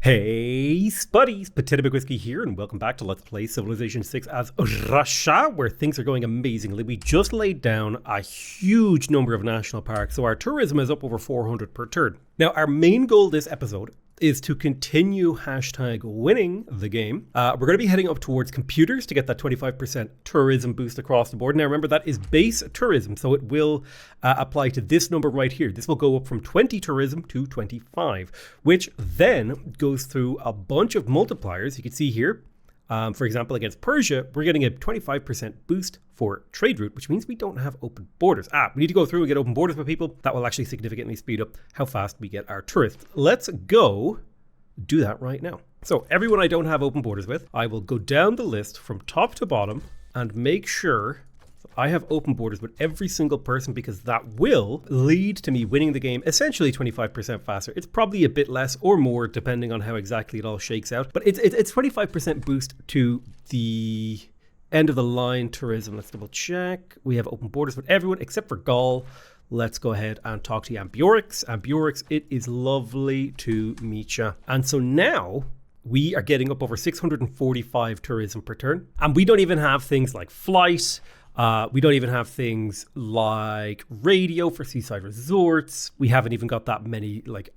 Hey Spuddies, Potato Whiskey here, and welcome back to Let's Play Civilization 6 as Russia, where things are going amazingly. We just laid down a huge number of national parks, so our tourism is up over 400 per turn. Now, our main goal this episode is to continue hashtag winning the game. We're going to be heading up towards computers to get that 25% tourism boost across the board. Now remember, that is base tourism, so it will apply to this number right here. This will go up from 20 tourism to 25, which then goes through a bunch of multipliers. You can see here, for example, against Persia, we're getting a 25% boost for trade route, which means we don't have open borders. We need to go through and get open borders with people. That will actually significantly speed up how fast we get our tourists. Let's go do that right now. So everyone I don't have open borders with, I will go down the list from top to bottom and make sure I have open borders with every single person, because that will lead to me winning the game essentially 25% faster. It's probably a bit less or more depending on how exactly it all shakes out, but it's 25% boost to the end of the line tourism. Let's double check. We have open borders with everyone except for Gaul. Let's go ahead and talk to Ambiorix. Ambiorix, it is lovely to meet you. And so now we are getting up over 645 tourism per turn, and we don't even have things like flight. We don't even have things like radio for seaside resorts. We haven't even got that many like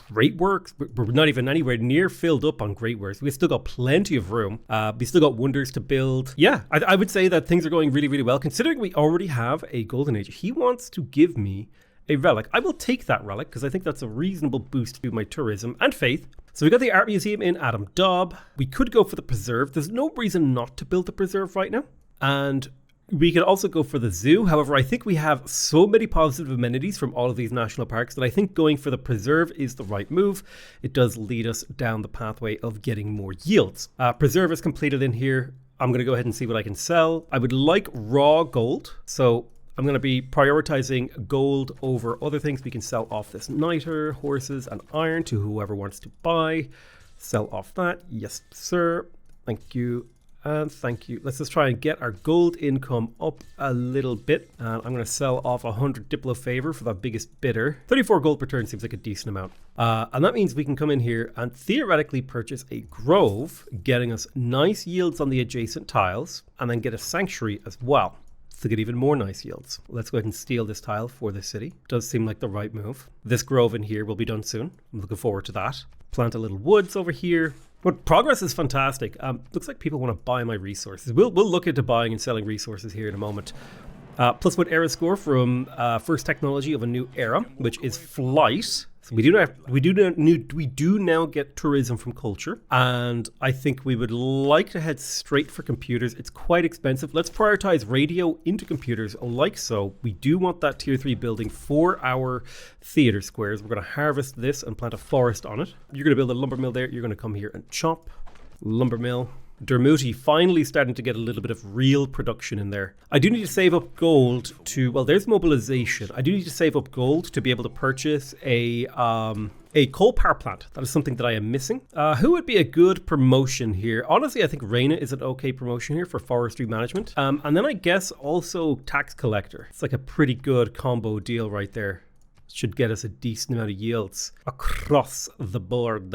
great works. We're not even anywhere near filled up on great works. We've still got plenty of room. We still got wonders to build. Yeah, I would say that things are going really, really well, considering we already have a golden age. He wants to give me a relic. I will take that relic because I think that's a reasonable boost to my tourism and faith. So we got the art museum in Adam Dobb. We could go for the preserve. There's no reason not to build the preserve right now. And we could also go for the zoo. However, I think we have so many positive amenities from all of these national parks that I think going for the preserve is the right move. It does lead us down the pathway of getting more yields. Preserve is completed in here. I'm going to go ahead and see what I can sell. I would like raw gold, so I'm going to be prioritizing gold over other things. We can sell off this niter, horses, and iron to whoever wants to buy. Sell off that. Yes, sir. Thank you. And thank you. Let's just try and get our gold income up a little bit. And I'm going to sell off 100 Diplo favor for that biggest bidder. 34 gold per turn seems like a decent amount. And that means we can come in here and theoretically purchase a grove, getting us nice yields on the adjacent tiles, and then get a sanctuary as well to get even more nice yields. Let's go ahead and steal this tile for the city. Does seem like the right move. This grove in here will be done soon. I'm looking forward to that. Plant a little woods over here. But progress is fantastic. Looks like people want to buy my resources. We'll look into buying and selling resources here in a moment. Plus one era score from first technology of a new era, which is flight. So we do now get tourism from culture, and I think we would like to head straight for computers. It's quite expensive. Let's prioritize radio into computers like so. We do want that tier 3 building for our theater squares. We're going to harvest this and plant a forest on it. You're going to build a lumber mill there. You're going to come here and chop. Lumber mill. Dermuti finally starting to get a little bit of real production in there. I do need to save up gold to, well, there's mobilization. I do need to save up gold to be able to purchase a coal power plant. That is something that I am missing. Who would be a good promotion here? Honestly, I think Reina is an okay promotion here for forestry management. And then I guess also tax collector. It's like a pretty good combo deal right there. Should get us a decent amount of yields across the board.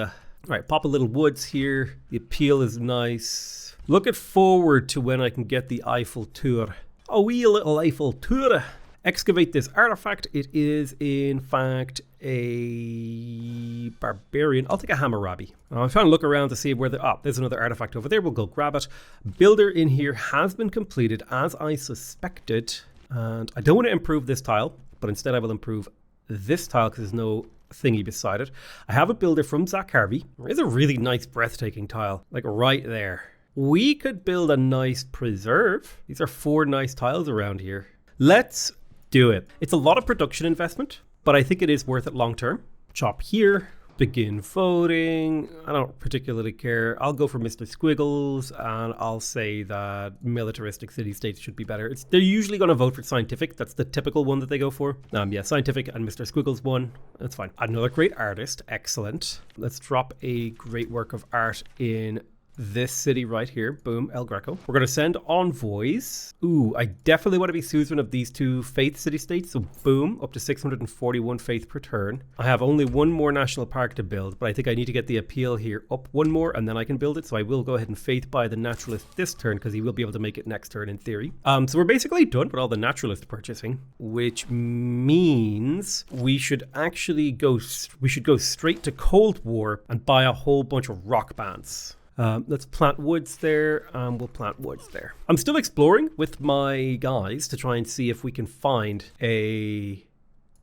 All right, pop a little woods here. The appeal is nice. Looking forward to when I can get the Eiffel Tour. A wee little Eiffel Tour. Excavate this artifact. It is, in fact, a barbarian. I'll take a Hammurabi. I'm trying to look around to see where there's another artifact over there. We'll go grab it. Builder in here has been completed as I suspected. And I don't want to improve this tile, but instead I will improve this tile because there's no thingy beside it. I have a builder from Zach Harvey. It's a really nice, breathtaking tile, like right there. We could build a nice preserve. These are 4 nice tiles around here. Let's do it. It's a lot of production investment, but I think it is worth it long term. Chop here. Begin voting. I don't particularly care. I'll go for Mr. Squiggles, and I'll say that militaristic city-states should be better. They're usually going to vote for scientific. That's the typical one that they go for. Yeah, scientific and Mr. Squiggles won. That's fine. Another great artist. Excellent. Let's drop a great work of art in this city right here. Boom, El Greco. We're going to send envoys. Ooh, I definitely want to be suzerain of these 2 faith city-states. So boom, up to 641 faith per turn. I have only 1 more national park to build, but I think I need to get the appeal here up 1 more and then I can build it. So I will go ahead and faith buy the naturalist this turn because he will be able to make it next turn in theory. So we're basically done with all the naturalist purchasing, which means we should actually go straight to Cold War and buy a whole bunch of rock bands. Let's plant woods there. We'll plant woods there. I'm still exploring with my guys to try and see if we can find a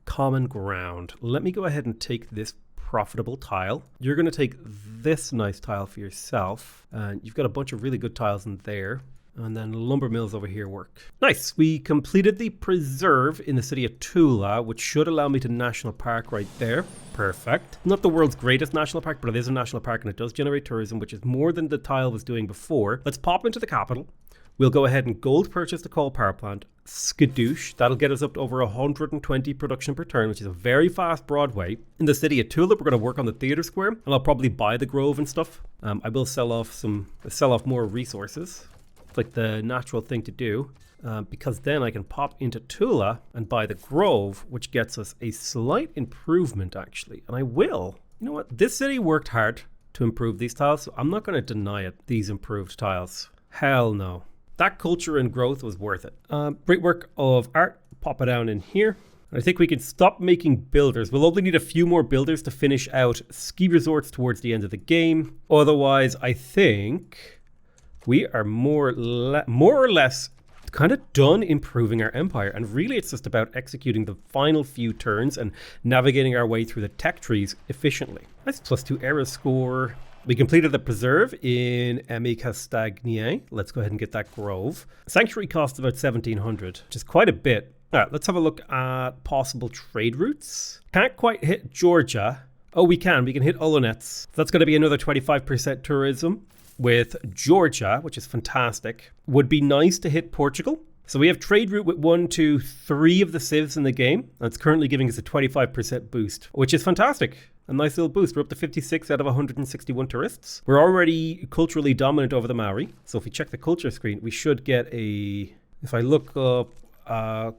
common ground. Let me go ahead and take this profitable tile. You're going to take this nice tile for yourself. You've got a bunch of really good tiles in there. And then lumber mills over here work. Nice. We completed the preserve in the city of Tula, which should allow me to national park right there. Perfect. Not the world's greatest national park, but it is a national park and it does generate tourism, which is more than the tile was doing before. Let's pop into the capital. We'll go ahead and gold purchase the coal power plant. Skadoosh. That'll get us up to over 120 production per turn, which is a very fast Broadway. In the city of Tula, we're going to work on the theater square, and I'll probably buy the grove and stuff. I will sell off more resources. Like the natural thing to do, because then I can pop into Tula and buy the grove, which gets us a slight improvement actually. And I will. You know what? This city worked hard to improve these tiles, so I'm not going to deny it, these improved tiles. Hell no. That culture and growth was worth it. Great work of art. Pop it down in here. I think we can stop making builders. We'll only need a few more builders to finish out ski resorts towards the end of the game. Otherwise, I think we are more or less kind of done improving our empire. And really, it's just about executing the final few turns and navigating our way through the tech trees efficiently. That's +2 era score. We completed the preserve in Emi Castagnier. Let's go ahead and get that grove. Sanctuary costs about 1,700, which is quite a bit. All right, let's have a look at possible trade routes. Can't quite hit Georgia. Oh, we can. We can hit Olonets. So that's going to be another 25% tourism with Georgia, which is fantastic. Would be nice to hit Portugal. So we have trade route with 1, 2, 3 of the civs in the game. That's currently giving us a 25% boost, which is fantastic. A nice little boost. We're up to 56 out of 161 tourists. We're already culturally dominant over the Maori. So if we check the culture screen, we should get a... If I look up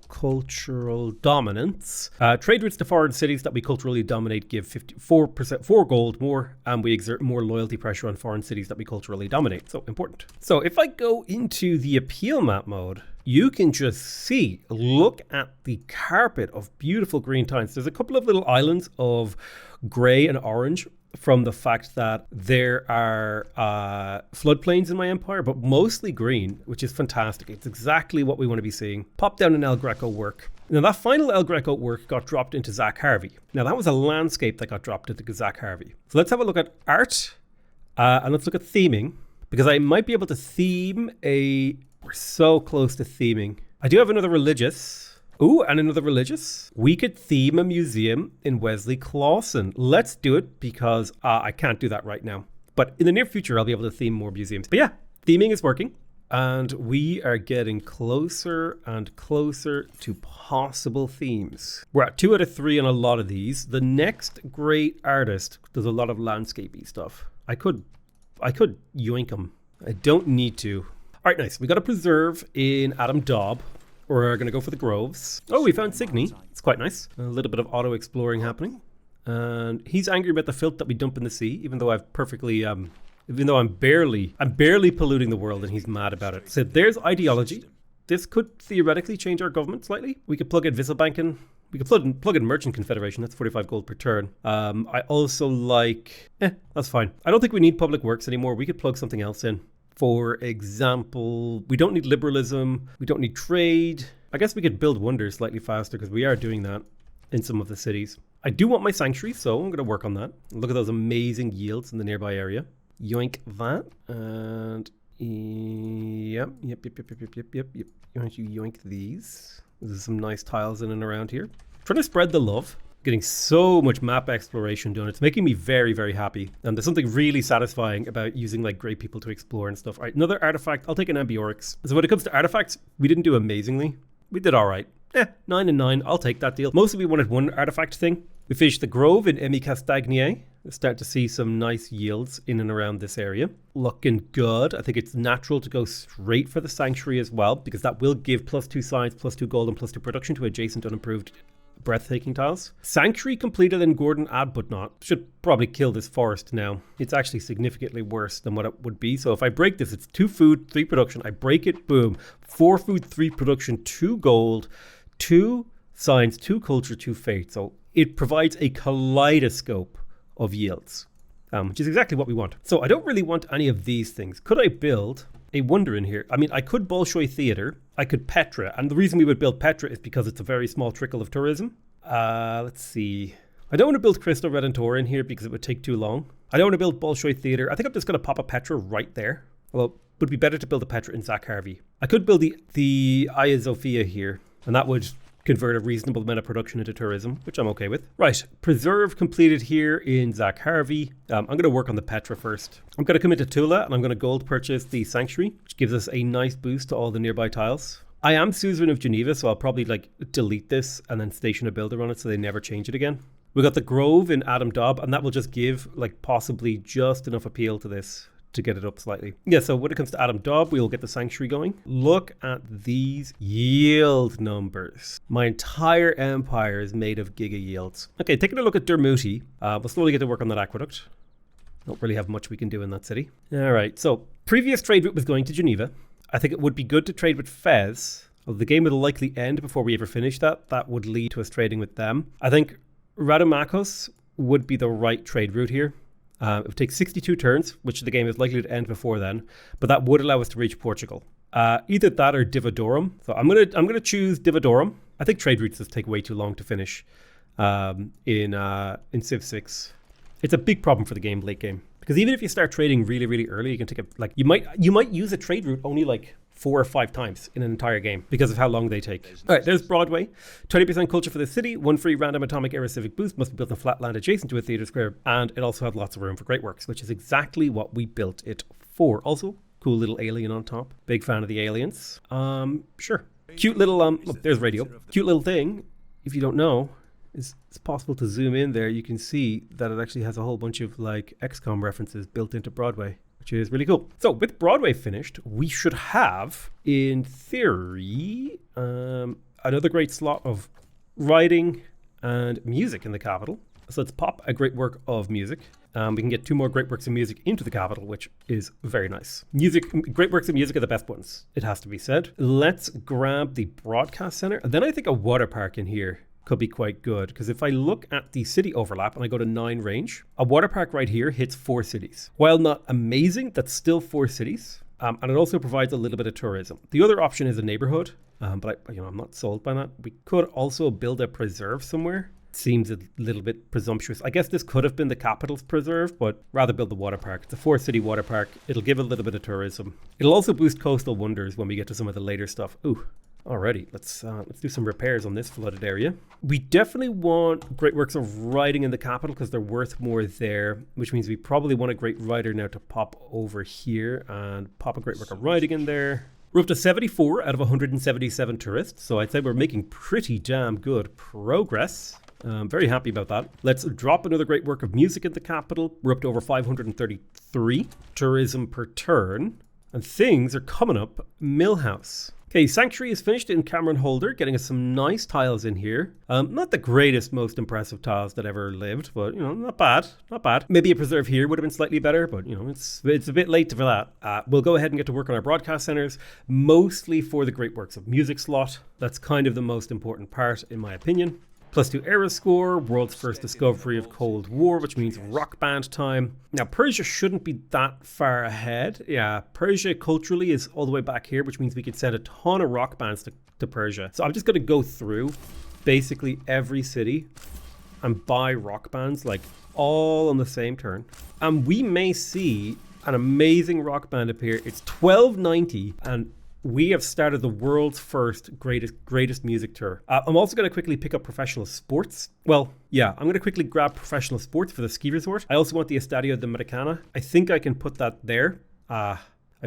cultural dominance. Trade routes to foreign cities that we culturally dominate give 54% 4 gold more, and we exert more loyalty pressure on foreign cities that we culturally dominate. So important. So if I go into the appeal map mode, you can just see, look at the carpet of beautiful green tines. There's a couple of little islands of gray and orange from the fact that there are floodplains in my empire, but mostly green, which is fantastic. It's exactly what we want to be seeing. Pop down in El Greco work. Now that final El Greco work got dropped into Zach Harvey. Now that was a landscape that got dropped into Zach Harvey. So let's have a look at art and let's look at theming, because I might be able to theme a... We're so close to theming. I do have another religious. Ooh, and another religious. We could theme a museum in Wesley Clawson. Let's do it, because I can't do that right now. But in the near future, I'll be able to theme more museums. But yeah, theming is working. And we are getting closer and closer to possible themes. We're at 2 out of 3 on a lot of these. The next great artist does a lot of landscapey stuff. I could yoink him. I don't need to. All right, nice. We got a preserve in Adam Dobb. We're going to go for the groves. Oh, we found Signy. It's quite nice. A little bit of auto exploring happening. And he's angry about the filth that we dump in the sea, even though I've perfectly, even though I'm barely polluting the world, and he's mad about it. So there's ideology. This could theoretically change our government slightly. We could plug in Visselbanken. We could plug in Merchant Confederation. That's 45 gold per turn. I also like, that's fine. I don't think we need public works anymore. We could plug something else in. For example, we don't need liberalism. We don't need trade. I guess we could build wonders slightly faster, because we are doing that in some of the cities. I do want my sanctuary, so I'm going to work on that. Look at those amazing yields in the nearby area. Yoink that. And yep. Why don't you yoink these? There's some nice tiles in and around here. Trying to spread the love. Getting so much map exploration done. It's making me very, very happy. And there's something really satisfying about using like great people to explore and stuff. All right, another artifact. I'll take an Ambiorix. So when it comes to artifacts, we didn't do amazingly. We did all right. 9 and 9. I'll take that deal. Mostly we wanted one artifact thing. We finished the Grove in Emi Castagnier. Start to see some nice yields in and around this area. Looking good. I think it's natural to go straight for the Sanctuary as well, because that will give +2 science, +2 gold, and +2 production to adjacent unimproved breathtaking tiles. Sanctuary completed in Gordon add but not. Should probably kill this forest now. It's actually significantly worse than what it would be. So if I break this, it's 2 food, 3 production. I break it, boom. 4 food, 3 production, 2 gold, 2 science, 2 culture, 2 faith. So it provides a kaleidoscope of yields, which is exactly what we want. So I don't really want any of these things. Could I build a wonder in here? I mean, I could Bolshoi Theater. I could Petra. And the reason we would build Petra is because it's a very small trickle of tourism. Let's see. I don't want to build Crystal Redentor in here because it would take too long. I don't want to build Bolshoi Theater. I think I'm just going to pop a Petra right there. Well, it would be better to build a Petra in Zach Harvey. I could build the Hagia Sophia here, and that would convert a reasonable amount of production into tourism, which I'm okay with. Right, preserve completed here in Zach Harvey. I'm going to work on the Petra first. I'm going to come into Tula and I'm going to gold purchase the Sanctuary, which gives us a nice boost to all the nearby tiles. I am Suzerain of Geneva, so I'll probably like delete this and then station a builder on it so they never change it again. We got the Grove in Adam Dobb, and that will just give like possibly just enough appeal to this to get it up slightly. Yeah, so when it comes to Adam Dobb, we'll get the Sanctuary going. Look at these yield numbers. My entire empire is made of giga yields. Okay, taking a look at Dermuti. We'll slowly get to work on that aqueduct. Don't really have much we can do in that city. All right, so previous trade route was going to Geneva. I think it would be good to trade with Fez. Well, the game will likely end before we ever finish that. That would lead to us trading with them. I think Radomakos would be the right trade route here. It would take 62 turns, which the game is likely to end before then, but that would allow us to reach Portugal. Either that or Divodorum. So I'm gonna choose Divodorum. I think trade routes just take way too long to finish in Civ 6. It's a big problem for the game late game, because even if you start trading really, really early, you can take you might use a trade route only like 4 or 5 times in an entire game because of how long they take. All right, there's Broadway. 20% culture for the city. 1 free random atomic era civic boost. Must be built on flat land adjacent to a theater square. And it also had lots of room for great works, which is exactly what we built it for. Also, cool little alien on top. Big fan of the aliens. Sure. Cute little, look, there's radio. Cute little thing, if you don't know, it's possible to zoom in there. You can see that it actually has a whole bunch of like XCOM references built into Broadway, which is really cool. So with Broadway finished, we should have, in theory, another great slot of writing and music in the capital. So let's pop a great work of music. We can get 2 more great works of music into the capital, which is very nice. Great works of music are the best ones, it has to be said. Let's grab the broadcast center. And then I think a water park in here could be quite good, because if I look at the city overlap and I go to 9 range, a water park right here hits 4 cities. While not amazing, that's still 4 cities. And it also provides a little bit of tourism. The other option is a neighborhood, but I'm not sold by that. We could also build a preserve somewhere. Seems a little bit presumptuous. I guess this could have been the capital's preserve, but rather build the water park. It's a 4-city water park. It'll give a little bit of tourism. It'll also boost coastal wonders when we get to some of the later stuff. Ooh. Alrighty, let's do some repairs on this flooded area. We definitely want great works of writing in the capital because they're worth more there, which means we probably want a great writer now to pop over here and pop a great work of writing in there. We're up to 74 out of 177 tourists, so I'd say we're making pretty damn good progress. I'm very happy about that. Let's drop another great work of music in the capital. We're up to over 533 tourism per turn, and things are coming up. Millhouse. Okay, Sanctuary is finished in Cameron Holder, getting us some nice tiles in here. Not the greatest, most impressive tiles that ever lived, but, not bad, not bad. Maybe a preserve here would have been slightly better, but, it's a bit late for that. We'll go ahead and get to work on our broadcast centers, mostly for the great works of music slot. That's kind of the most important part, in my opinion. +2 era score, world's first discovery of Cold War, which means rock band time. Now, Persia shouldn't be that far ahead. Yeah, Persia culturally is all the way back here, which means we could send a ton of rock bands to Persia. So I'm just going to go through basically every city and buy rock bands, like all on the same turn. And we may see an amazing rock band appear. It's 1290 and we have started the world's first greatest music tour. I'm also going to quickly pick up professional sports. Well, yeah, I'm going to quickly grab professional sports for the ski resort. I also want the Estadio de Maracana. I think I can put that there. I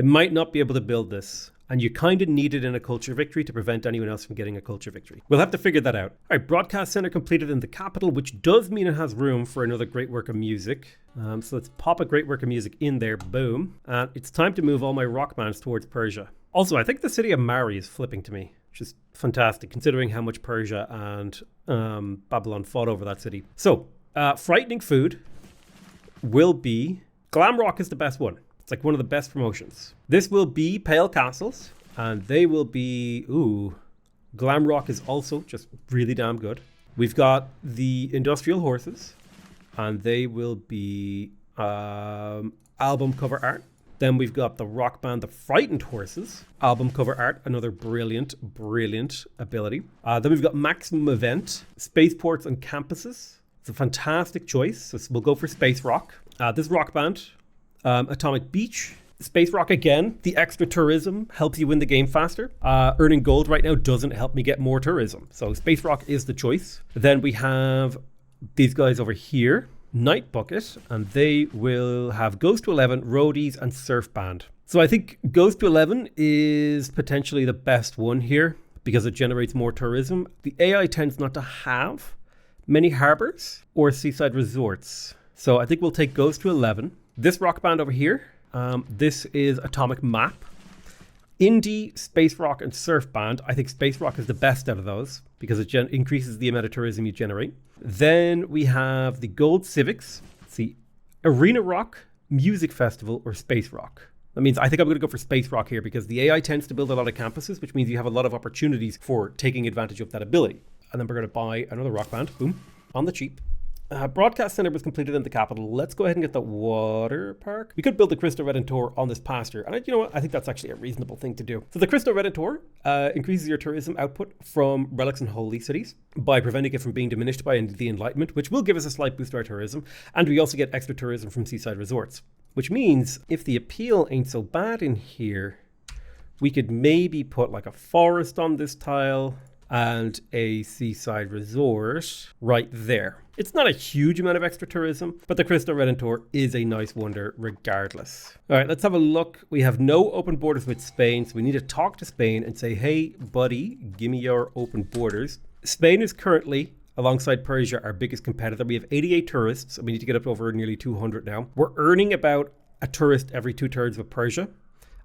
might not be able to build this And you kind of need it in a culture victory to prevent anyone else from getting a culture victory. We'll have to figure that out. All right, broadcast center completed in the capital, which does mean it has room for another great work of music. So let's pop a great work of music in there. Boom. And it's time to move all my rock bands towards Persia. Also, I think the city of Mari is flipping to me, which is fantastic considering how much Persia and Babylon fought over that city. So frightening food will be... Glam Rock is the best one. It's like one of the best promotions. This will be Pale Castles, and they will be... Ooh, Glam Rock is also just really damn good. We've got the Industrial Horses, and they will be album cover art. Then we've got the rock band, the Frightened Horses, album cover art, another brilliant, brilliant ability. Then we've got Maximum Event, Spaceports and Campuses. It's a fantastic choice. So we'll go for Space Rock. This rock band, Atomic Beach, Space Rock again. The extra tourism helps you win the game faster. Earning gold right now doesn't help me get more tourism. So Space Rock is the choice. Then we have these guys over here. Night Bucket, and they will have Ghost to 11, Roadies, and Surf Band. So I think Ghost to 11 is potentially the best one here because it generates more tourism. The AI tends not to have many harbors or seaside resorts. So I think we'll take Ghost to 11. This rock band over here, this is Atomic Map. Indie, Space Rock, and Surf Band. I think Space Rock is the best out of those because it increases the amount of tourism you generate. Then we have the Gold Civics. Let's see, Arena Rock, Music Festival, or Space Rock. That means I think I'm going to go for Space Rock here because the AI tends to build a lot of campuses, which means you have a lot of opportunities for taking advantage of that ability. And then we're going to buy another rock band, boom, on the cheap. Broadcast center was completed in the capital. Let's go ahead and get the water park. We could build the Crystal Redentor on this pasture. And you know what? I think that's actually a reasonable thing to do. So the Crystal Redentor increases your tourism output from relics and holy cities by preventing it from being diminished by the Enlightenment, which will give us a slight boost to our tourism. And we also get extra tourism from seaside resorts, which means if the appeal ain't so bad in here, we could maybe put like a forest on this tile and a seaside resort right there. It's not a huge amount of extra tourism, but the Crystal Redentor is a nice wonder regardless. All right, let's have a look. We have no open borders with Spain, so we need to talk to Spain and say, hey, buddy, give me your open borders. Spain is currently, alongside Persia, our biggest competitor. We have 88 tourists, and we need to get up to over nearly 200 now. We're earning about a tourist every 2 turns with Persia,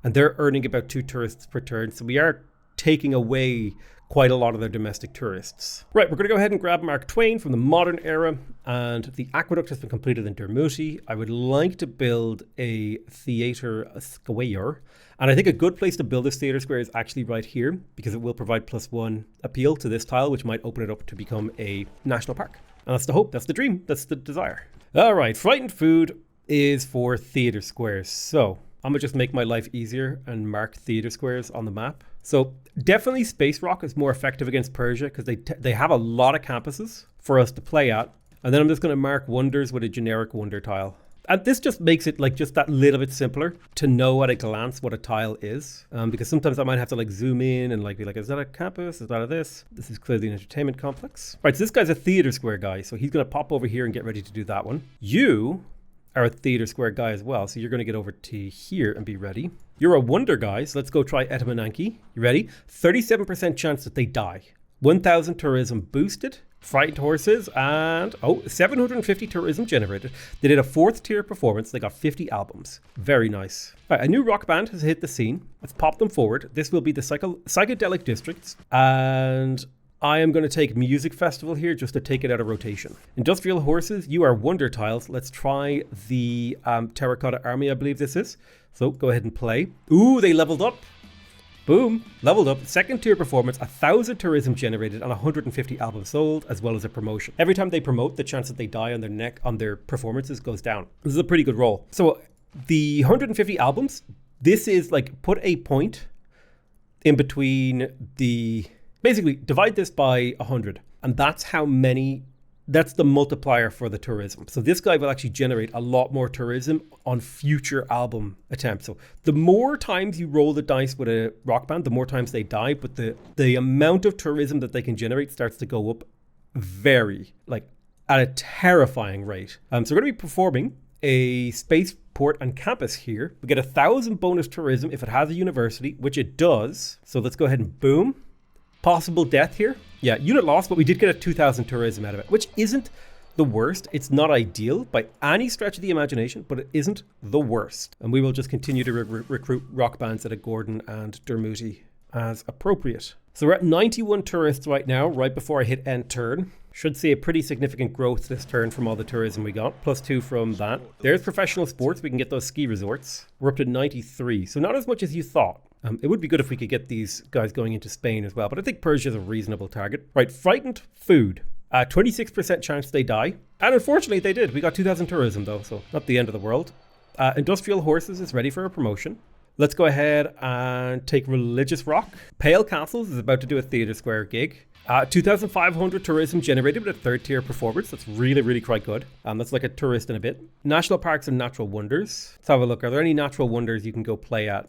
and they're earning about 2 tourists per turn, so we are taking away quite a lot of their domestic tourists. Right, we're going to go ahead and grab Mark Twain from the modern era, and the aqueduct has been completed in Dermuti. I would like to build a theatre square, and I think a good place to build this theatre square is actually right here, because it will provide +1 appeal to this tile, which might open it up to become a national park. And that's the hope, that's the dream, that's the desire. All right, Frightened Food is for theatre squares. So I'm gonna just make my life easier and mark theatre squares on the map. So definitely Space Rock is more effective against Persia because they have a lot of campuses for us to play at. And then I'm just going to mark wonders with a generic wonder tile. And this just makes it like just that little bit simpler to know at a glance what a tile is. Because sometimes I might have to like zoom in and like be like, is that a campus? Is that a this? This is clearly an entertainment complex. Right, so this guy's a theater square guy. So he's going to pop over here and get ready to do that one. You are a theater square guy as well. So you're going to get over to here and be ready. You're a wonder guy, so let's go try Etamananki. You ready? 37% chance that they die. 1,000 tourism boosted. Frightened horses and 750 tourism generated. They did a 4th tier performance. They got 50 albums. Very nice. All right, a new rock band has hit the scene. Let's pop them forward. This will be the psychedelic districts, and I am going to take Music Festival here just to take it out of rotation. Industrial horses, you are wonder tiles. Let's try the Terracotta Army, I believe this is. So go ahead and play. Ooh, they leveled up. Boom, leveled up. 2nd tier performance, 1,000 tourism generated and 150 albums sold, as well as a promotion. Every time they promote, the chance that they die on their performances goes down. This is a pretty good roll. So the 150 albums, this is like put a point in between the... Basically, divide this by 100, and that's how many, that's the multiplier for the tourism. So this guy will actually generate a lot more tourism on future album attempts. So the more times you roll the dice with a rock band, the more times they die, but the amount of tourism that they can generate starts to go up at a terrifying rate. So we're going to be performing a space port and campus here. We get 1,000 bonus tourism if it has a university, which it does. So let's go ahead and boom. Possible death here. Yeah, unit lost, but we did get a 2,000 tourism out of it, which isn't the worst. It's not ideal by any stretch of the imagination, but it isn't the worst. And we will just continue to recruit rock bands at Gordon and Dermuti as appropriate. So we're at 91 tourists right now, right before I hit end turn. Should see a pretty significant growth this turn from all the tourism we got, +2 from that. There's professional sports. We can get those ski resorts. We're up to 93, so not as much as you thought. It would be good if we could get these guys going into Spain as well, but I think Persia is a reasonable target. Right, frightened food. 26% chance they die. And unfortunately they did. We got 2,000 tourism though, so not the end of the world. Industrial horses is ready for a promotion. Let's go ahead and take Religious Rock. Pale Castles is about to do a Theatre Square gig. 2,500 tourism generated with a 3rd tier performance. That's really, really quite good. That's like a tourist in a bit. National Parks and Natural Wonders. Let's have a look. Are there any natural wonders you can go play at?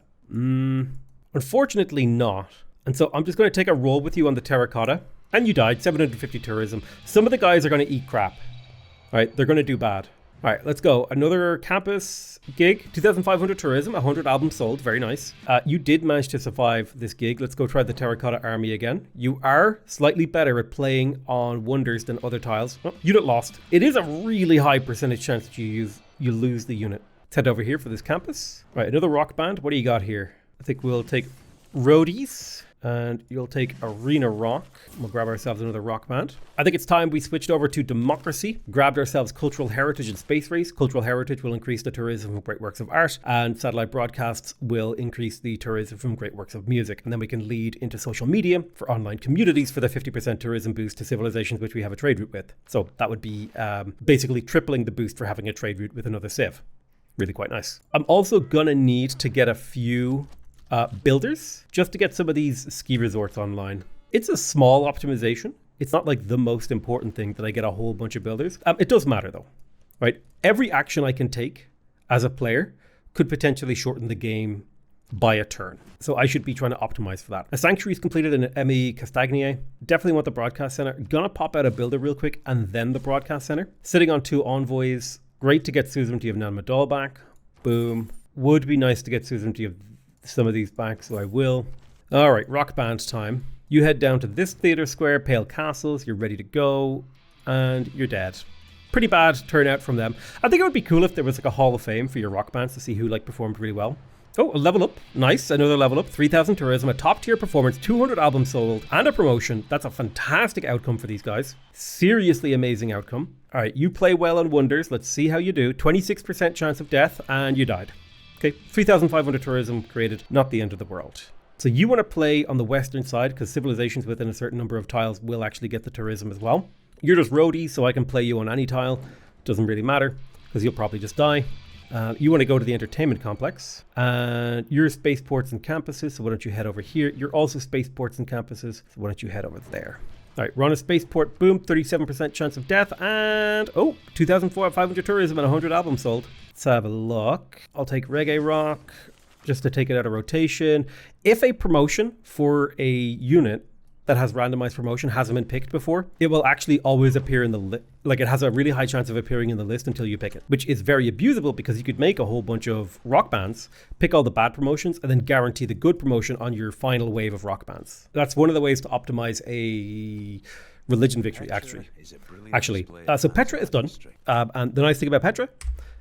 Unfortunately not. And so I'm just going to take a roll with you on the terracotta. And you died, 750 tourism. Some of the guys are going to eat crap. All right, they're going to do bad. All right, let's go. Another campus gig, 2,500 tourism, 100 albums sold. Very nice. You did manage to survive this gig. Let's go try the terracotta army again. You are slightly better at playing on wonders than other tiles. Oh, unit lost. It is a really high percentage chance that you lose the unit. Let's head over here for this campus. All right, another rock band. What do you got here? I think we'll take Roadies. And you'll take Arena Rock. We'll grab ourselves another rock band. I think it's time we switched over to Democracy, grabbed ourselves Cultural Heritage and Space Race. Cultural Heritage will increase the tourism from great works of art, and Satellite Broadcasts will increase the tourism from great works of music. And then we can lead into social media for online communities for the 50% tourism boost to civilizations which we have a trade route with. So that would be basically tripling the boost for having a trade route with another civ. Really quite nice. I'm also gonna need to get a few builders just to get some of these ski resorts online. It's a small optimization. It's not like the most important thing that I get a whole bunch of builders. It does matter though, right? Every action I can take as a player could potentially shorten the game by a turn. So I should be trying to optimize for that. A sanctuary is completed in Emmy Castagnier. Definitely want the broadcast center. Gonna pop out a builder real quick and then the broadcast center. Sitting on 2 envoys. Great to get suzerainty of Nan Madol back. Boom. Would be nice to get suzerainty of some of these back, so I will. All right, rock band time. You head down to this theater square, Pale Castles. You're ready to go, and you're dead. Pretty bad turnout from them. I think it would be cool if there was like a Hall of Fame for your rock bands to see who like performed really well. Oh, a level up. Nice, another level up. 3,000 tourism, a top tier performance, 200 albums sold, and a promotion. That's a fantastic outcome for these guys. Seriously amazing outcome. All right, you play well on wonders. Let's see how you do. 26% chance of death, and you died. Okay, 3,500 tourism created, not the end of the world. So you want to play on the western side because civilizations within a certain number of tiles will actually get the tourism as well. You're just roadie, so I can play you on any tile. Doesn't really matter because you'll probably just die. You want to go to the entertainment complex, and you're spaceports and campuses, so why don't you head over here? You're also spaceports and campuses, so why don't you head over there? All right, we're on a spaceport, boom, 37% chance of death, and 2,500 tourism and 100 albums sold. Let's have a look. I'll take Reggae Rock just to take it out of rotation. If a promotion for a unit that has randomized promotion hasn't been picked before, it will actually always appear in the list. Like it has a really high chance of appearing in the list until you pick it, which is very abusable because you could make a whole bunch of rock bands, pick all the bad promotions, and then guarantee the good promotion on your final wave of rock bands. That's one of the ways to optimize a religion victory, actually. So Petra is done. And the nice thing about Petra,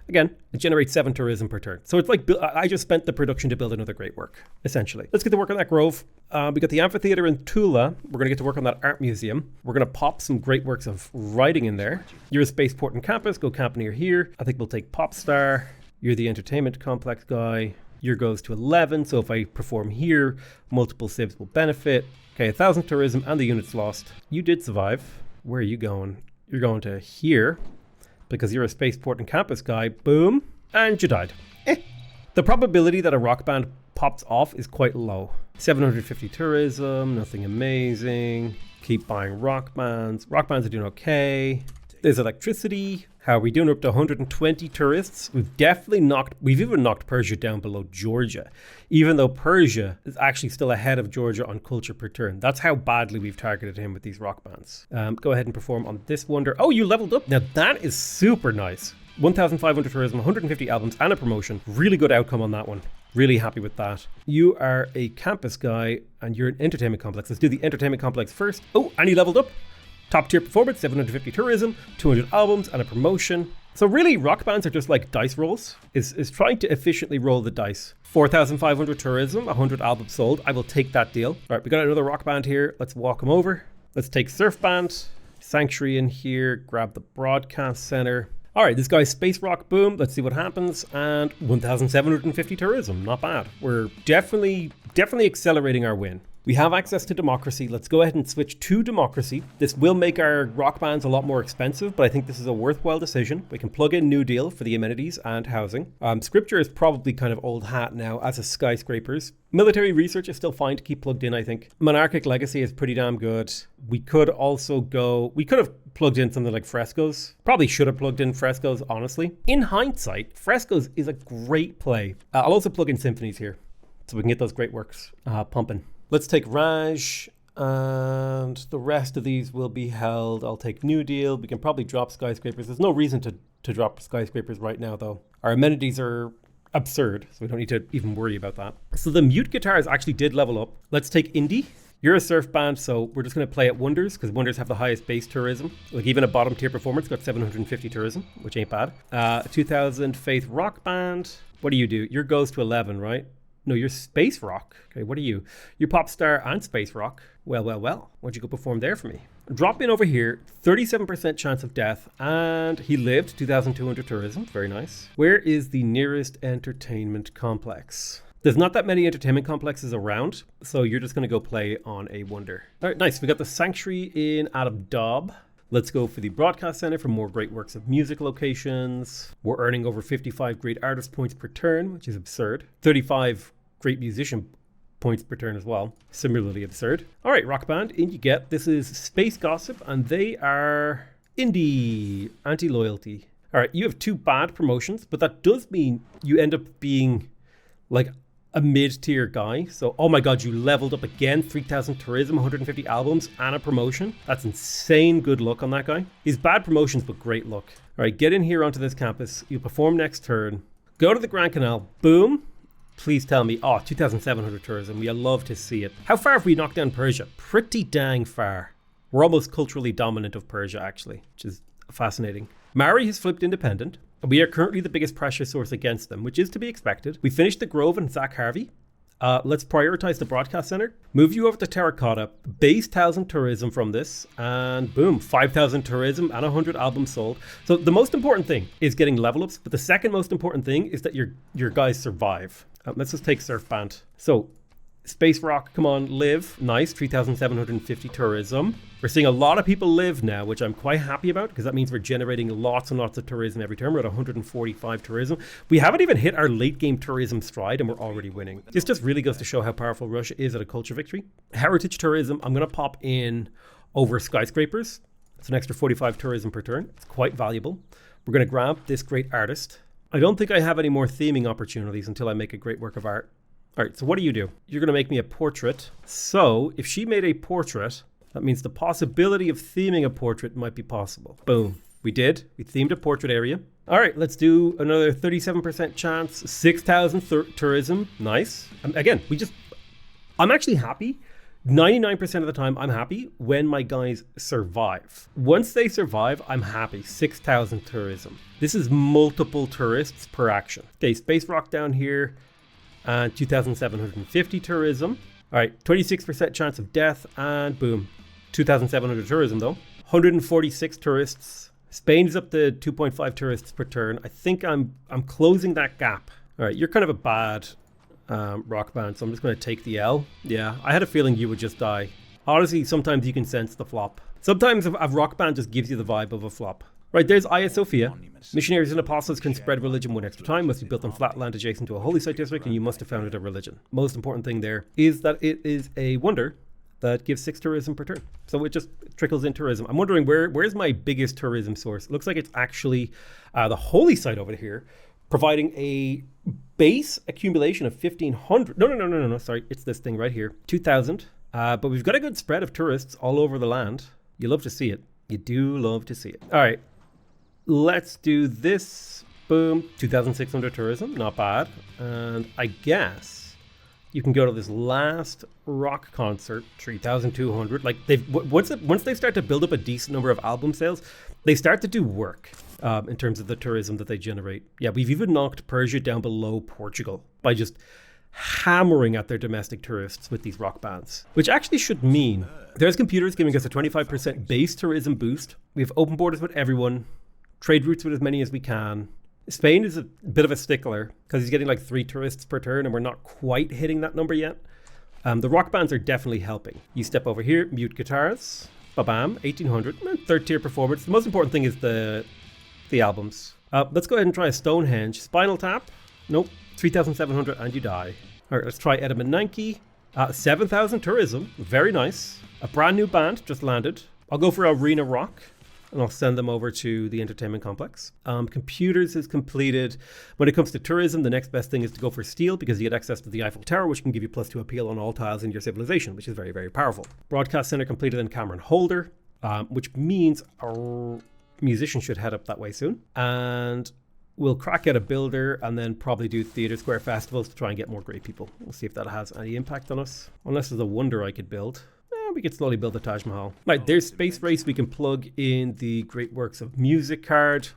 again, it generates 7 tourism per turn. So it's like I just spent the production to build another great work, essentially. Let's get to work on that grove. We got the amphitheater in Tula. We're going to get to work on that art museum. We're going to pop some great works of writing in there. You're a spaceport and campus. Go camp near here. I think we'll take Popstar. You're the entertainment complex guy. Your goes to 11. So if I perform here, multiple civs will benefit. Okay, 1,000 tourism and the units lost. You did survive. Where are you going? You're going to here. Because you're a spaceport and campus guy, boom, and you died. The probability that a rock band pops off is quite low. 750 tourism, nothing amazing. Keep buying rock bands. Rock bands are doing okay. There's electricity. How are we doing? We're up to 120 tourists. We've even knocked Persia down below Georgia, even though Persia is actually still ahead of Georgia on culture per turn. That's how badly we've targeted him with these rock bands. Go ahead and perform on this wonder. Oh, you leveled up. Now that is super nice. 1,500 tourism, 150 albums, and a promotion. Really good outcome on that one. Really happy with that. You are a campus guy and you're an entertainment complex. Let's do the entertainment complex first. Oh, and he leveled up. Top tier performance, 750 tourism, 200 albums, and a promotion. So really, rock bands are just like dice rolls. Is trying to efficiently roll the dice. 4,500 tourism, 100 albums sold. I will take that deal. All right, we got another rock band here. Let's walk them over. Let's take Surf Band, Sanctuary in here, grab the broadcast center. All right, this guy's space rock, boom. Let's see what happens. And 1,750 tourism, not bad. We're definitely accelerating our win. We have access to democracy. Let's go ahead and switch to democracy. This will make our rock bands a lot more expensive, but I think this is a worthwhile decision. We can plug in New Deal for the amenities and housing. Scripture is probably kind of old hat now, as is skyscrapers. Military research is still fine to keep plugged in, I think. Monarchic legacy is pretty damn good. We could have plugged in something like frescoes. Probably should have plugged in frescoes, honestly. In hindsight, frescoes is a great play. I'll also plug in symphonies here, so we can get those great works pumping. Let's take Raj, and the rest of these will be held. I'll take New Deal. We can probably drop skyscrapers. There's no reason to drop skyscrapers right now, though. Our amenities are absurd, so we don't need to even worry about that. So the mute guitars actually did level up. Let's take Indie. You're a surf band, so we're just going to play at Wonders, because Wonders have the highest base tourism. Like even a bottom tier performance got 750 tourism, which ain't bad. 2,000 Faith Rock Band. What do? Your goes to 11, right? No, you're space rock. Okay, what are you? You're pop star and space rock. Well. Why don't you go perform there for me? Drop in over here, 37% chance of death, and he lived, 2,200 tourism. Very nice. Where is the nearest entertainment complex? There's not that many entertainment complexes around, so you're just gonna go play on a Wonder. All right, nice. We got the Sanctuary in Adam Dobb. Let's go for the Broadcast Center for more great works of music locations. We're earning over 55 great artist points per turn, which is absurd. 35 great musician points per turn as well. Similarly absurd. All right, rock band, in you get. This is Space Gossip, and they are indie, anti-loyalty. All right, you have 2 bad promotions, but that does mean you end up being like a mid-tier guy. So, oh my God, you leveled up again, 3,000 tourism, 150 albums, and a promotion. That's insane good luck on that guy. He's bad promotions, but great luck. All right, get in here onto this campus. You perform next turn. Go to the Grand Canal. Boom. Please tell me, 2,700 tourism. We love to see it. How far have we knocked down Persia? Pretty dang far. We're almost culturally dominant of Persia, actually, which is fascinating. Mari has flipped independent. We are currently the biggest pressure source against them, which is to be expected. We finished the Grove and Zach Harvey. Let's prioritize the Broadcast Center. Move you over to Terracotta. Base 1,000 tourism from this. And boom, 5,000 tourism and 100 albums sold. So the most important thing is getting level ups. But the second most important thing is that your guys survive. Let's just take Surf Band. So Space Rock, come on, live. Nice, 3,750 tourism. We're seeing a lot of people live now, which I'm quite happy about, because that means we're generating lots and lots of tourism every turn. We're at 145 tourism. We haven't even hit our late game tourism stride, and we're already winning. This just really goes to show how powerful Russia is at a culture victory. Heritage tourism, I'm going to pop in over skyscrapers. It's an extra 45 tourism per turn. It's quite valuable. We're going to grab this great artist. I don't think I have any more theming opportunities until I make a great work of art. All right, so what do? You're going to make me a portrait. So if she made a portrait, that means the possibility of theming a portrait might be possible. Boom. We did. We themed a portrait area. All right, let's do another 37% chance. 6,000 tourism. Nice. Again, I'm actually happy. 99% of the time, I'm happy when my guys survive. Once they survive, I'm happy. 6,000 tourism. This is multiple tourists per action. Okay, Space Rock down here. And 2,750 tourism. All right, 26% chance of death, and boom, 2,700 tourism though. 146 tourists. Spain is up to 2.5 tourists per turn. I think I'm closing that gap. All right, you're kind of a bad rock band, so I'm just going to take the L. Yeah, I had a feeling you would just die. Honestly, sometimes you can sense the flop. Sometimes a rock band just gives you the vibe of a flop. Right, there's Hagia Sophia. Missionaries and apostles can spread religion one extra time, must be built on flat land adjacent to a holy site district, and you must have founded a religion. Most important thing there is that it is a wonder that gives 6 tourism per turn. So it just trickles in tourism. I'm wondering where's my biggest tourism source? It looks like it's actually the holy site over here, providing a base accumulation of 1,500. No, sorry, it's this thing right here, 2,000. But we've got a good spread of tourists all over the land. You love to see it. You do love to see it. All right. let's do this. Boom, 2,600 tourism, not bad. And I guess you can go to this last rock concert, 3,200. Like once they start to build up a decent number of album sales, they start to do work in terms of the tourism that they generate. Yeah, we've even knocked Persia down below Portugal by just hammering at their domestic tourists with these rock bands, which actually should mean there's computers giving us a 25% base tourism boost. We have open borders with everyone, trade routes with as many as we can. Spain is a bit of a stickler because he's getting like 3 tourists per turn and we're not quite hitting that number yet. The rock bands are definitely helping. You step over here, mute guitars, ba-bam, 1,800, third tier performance. The most important thing is the albums. Let's go ahead and try a Stonehenge. Spinal Tap, nope, 3,700 and you die. All right, let's try Edamananki, 7,000 tourism, very nice. A brand new band just landed. I'll go for Arena Rock. And I'll send them over to the entertainment complex. Computers is completed. When it comes to tourism, the next best thing is to go for steel because you get access to the Eiffel Tower, which can give you +2 appeal on all tiles in your civilization, which is very, very powerful. Broadcast center completed in Cameron Holder, which means our musician should head up that way soon. And we'll crack out a builder and then probably do Theatre Square festivals to try and get more great people. We'll see if that has any impact on us. Unless there's a wonder I could build. We could slowly build the Taj Mahal. Right, there's Space Race. We can plug in the Great Works of Music card.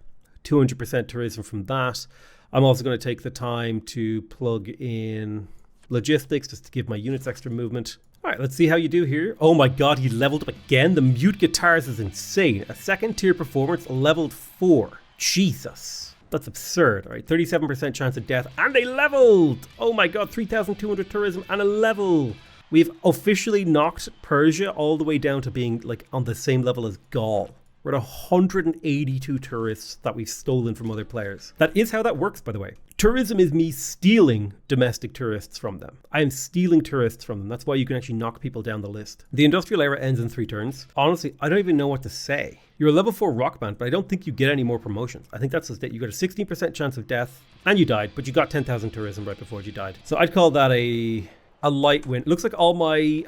200% tourism from that. I'm also going to take the time to plug in logistics just to give my units extra movement. All right, let's see how you do here. Oh my god, he leveled up again. The mute guitars is insane. A second tier performance, leveled 4. Jesus. That's absurd. All right, 37% chance of death. And they leveled. Oh my god, 3,200 tourism and a level. We've officially knocked Persia all the way down to being like on the same level as Gaul. We're at 182 tourists that we've stolen from other players. That is how that works, by the way. Tourism is me stealing domestic tourists from them. I am stealing tourists from them. That's why you can actually knock people down the list. The industrial era ends in 3 turns. Honestly, I don't even know what to say. You're a level 4 rock band, but I don't think you get any more promotions. I think that's the state. You got a 16% chance of death and you died, but you got 10,000 tourism right before you died. So I'd call that a light win. Looks like all my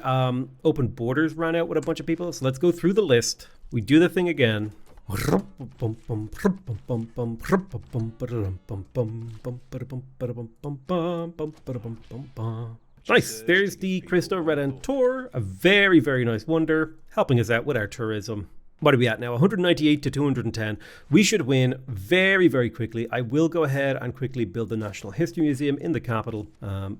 open borders ran out with a bunch of people. So let's go through the list. We do the thing again. Nice. There's the Cristo Redentor, a very, very nice wonder, helping us out with our tourism. What are we at now? 198 to 210. We should win very, very quickly. I will go ahead and quickly build the National History Museum in the capital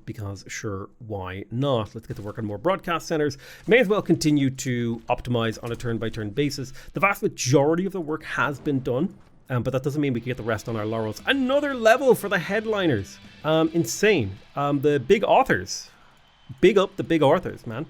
because sure, why not? Let's get to work on more broadcast centers. May as well continue to optimize on a turn-by-turn basis. The vast majority of the work has been done, but that doesn't mean we can get the rest on our laurels. Another level for the headliners. Insane. The big authors. Big up the big authors, man.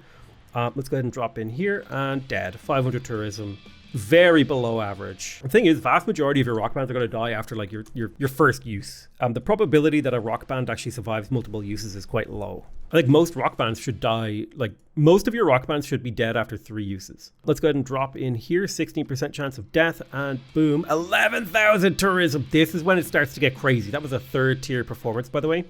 Let's go ahead and drop in here and dead. 500 tourism. Very below average. The thing is, vast majority of your rock bands are going to die after like your first use. The probability that a rock band actually survives multiple uses is quite low. I think most rock bands should die, like most of your rock bands should be dead after 3 uses. Let's go ahead and drop in here, 16% chance of death and boom, 11,000 tourism. This is when it starts to get crazy. That was a 3rd tier performance, by the way,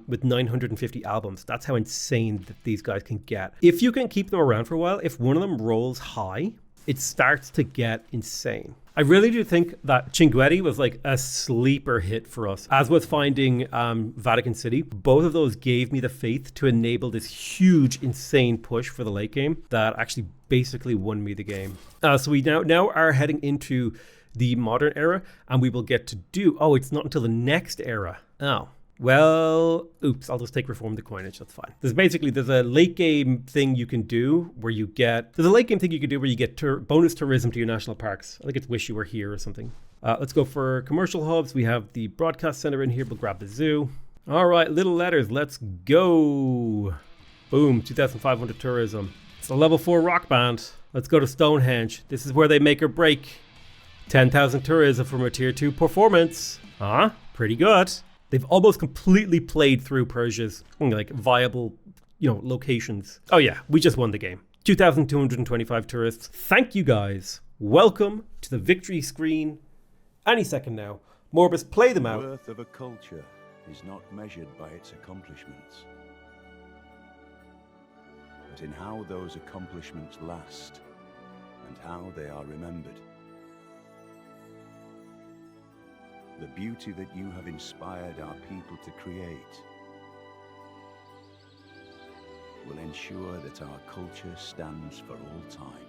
with 950 albums. That's how insane that these guys can get. If you can keep them around for a while, if one of them rolls high, it starts to get insane. I really do think that Cinguetti was like a sleeper hit for us, as was finding Vatican City. Both of those gave me the faith to enable this huge, insane push for the late game that actually basically won me the game. So we now are heading into the modern era, and we will get to do, oh, it's not until the next era. Oh. Well, oops, I'll just take reform the coinage, that's fine. There's a late game thing you can do where you get, bonus tourism to your national parks. I think it's Wish You Were Here or something. Let's go for commercial hubs. We have the broadcast center in here. We'll grab the zoo. All right, little letters, let's go. Boom, 2,500 tourism. It's a level 4 rock band. Let's go to Stonehenge. This is where they make or break. 10,000 tourism from a tier 2 performance. Pretty good. They've almost completely played through Persia's like viable, locations. Oh yeah, we just won the game. 2,225 tourists. Thank you guys. Welcome to the victory screen. Any second now. Morbus, play them out. The worth of a culture is not measured by its accomplishments, but in how those accomplishments last and how they are remembered. The beauty that you have inspired our people to create will ensure that our culture stands for all time.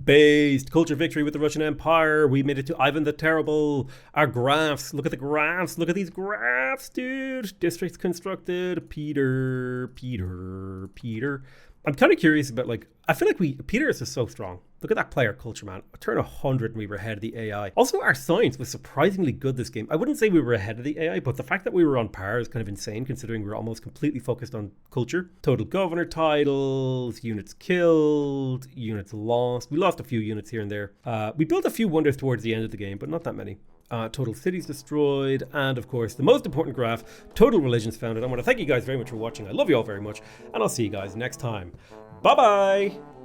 Based culture victory with the Russian Empire. We made it to Ivan the Terrible. Our graphs. Look at the graphs. Look at these graphs, dude. Districts constructed. Peter. I'm kind of curious about, like, I feel like Peter is just so strong. Look at that player culture, man. A turn 100 and we were ahead of the AI. Also, our science was surprisingly good this game. I wouldn't say we were ahead of the AI, but the fact that we were on par is kind of insane considering we were almost completely focused on culture. Total governor titles, units killed, units lost. We lost a few units here and there. We built a few wonders towards the end of the game, but not that many. Total cities destroyed, and of course the most important graph, total religions founded. I want to thank you guys very much for watching. I love you all very much, and I'll see you guys next time. Bye bye.